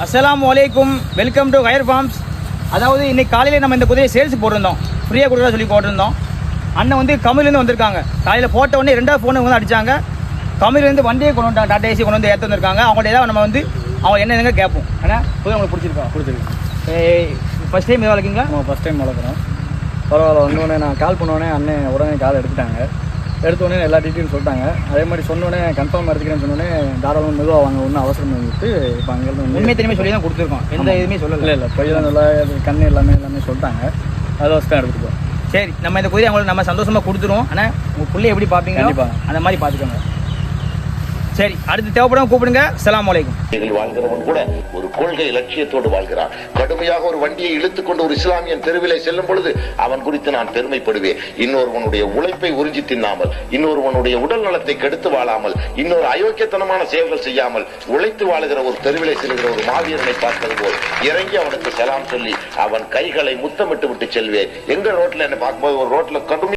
அஸ்ஸலாமு அலைக்கும், welcome to coir forms. அதாவது இன்னைக்கு காலையில் நம்ம இந்த குதிரையை சேல்ஸ் போட்டிருந்தோம், ஃப்ரீயாக கொடுக்குறதா சொல்லி போட்டிருந்தோம். அண்ணன் வந்து கமிலேருந்து வந்திருக்காங்க. காலையில் போட்ட உடனே 2வது ஃபோனை வந்து அடித்தாங்க. கமிலேருந்து வண்டியை கொண்டு வந்தாங்க, டாடா ஏசி கொண்டு வந்து ஏற்ற வந்திருக்காங்க. அவங்கள்ட்ட ஏதாவது நம்ம வந்து அவங்க என்னங்க கேட்போம். ஆனால் குதிரை உங்களுக்கு பிடிச்சிருக்கு. ஃபஸ்ட் டைம் இதை வளர்க்கிங்களா? நம்ம ஃபஸ்ட் டைம் வளர்க்குறோம். பரவாயில்ல. வந்தோடனே நான் கால் பண்ணோடனே அண்ணன் உடனே கால் எடுத்துட்டாங்க. எடுத்தோடனே எல்லா டீட்டெயிலும் சொல்லிட்டாங்க. அதே மாதிரி சொன்னோடனே கன்ஃபார்ம் எடுத்துக்கிறேன்னு சொன்னோடனே தாராளமாக மெதுவாக வாங்க, ஒன்றும் அவசரம் வந்துட்டு இப்போ அங்கேருந்து உண்மை தெரியுமே சொல்லி தான் கொடுத்துருக்கோம், எந்த எதுவுமே சொல்லலை. இல்லை பொய்யெல்லாம் நல்லா கண் எல்லாமே சொல்லிட்டாங்க. அதை வச்சு தான் எடுத்துப்போம். சரி, நம்ம இந்த குதிரை அவங்களுக்கு நம்ம சந்தோஷமாக கொடுத்துருவோம். ஆனால் உங்கள் பிள்ளை எப்படி பார்ப்பீங்க? கண்டிப்பாக அந்த மாதிரி பார்த்துக்கோங்க. சரி, அடுத்து தேவைப்படும் கூப்பிடுங்க. அஸ்ஸலாமு அலைக்கும். வாழ்கிறவன் கூட ஒரு கொள்கை லட்சியத்தோடு வாழ்கிறான். கடுமையாக ஒரு வண்டியை இழுத்துக் கொண்டு ஒரு இஸ்லாமியன் தெருவிலே செல்லும் பொழுது அவன் குறித்து நான் பெருமைப்படுவேன். இன்னொருவனுடைய உழைப்பை உறிஞ்சி தின்னாமல், இன்னொருவனுடைய உடல் நலத்தை கெடுத்து வாழாமல், இன்னொரு அயோக்கியத்தனமான செயல்கள் செய்யாமல் உழைத்து வாழுகிற ஒரு தெருவிலே செல்கிற ஒரு மாவீரனை பார்ப்பது போல் இறங்கி அவனுக்கு சலாம் சொல்லி அவன் கைகளை முத்தமிட்டு விட்டு செல்வேன். எங்க ரோட்ல என்ன பார்க்கும்போது ஒரு ரோட்ல கடுமை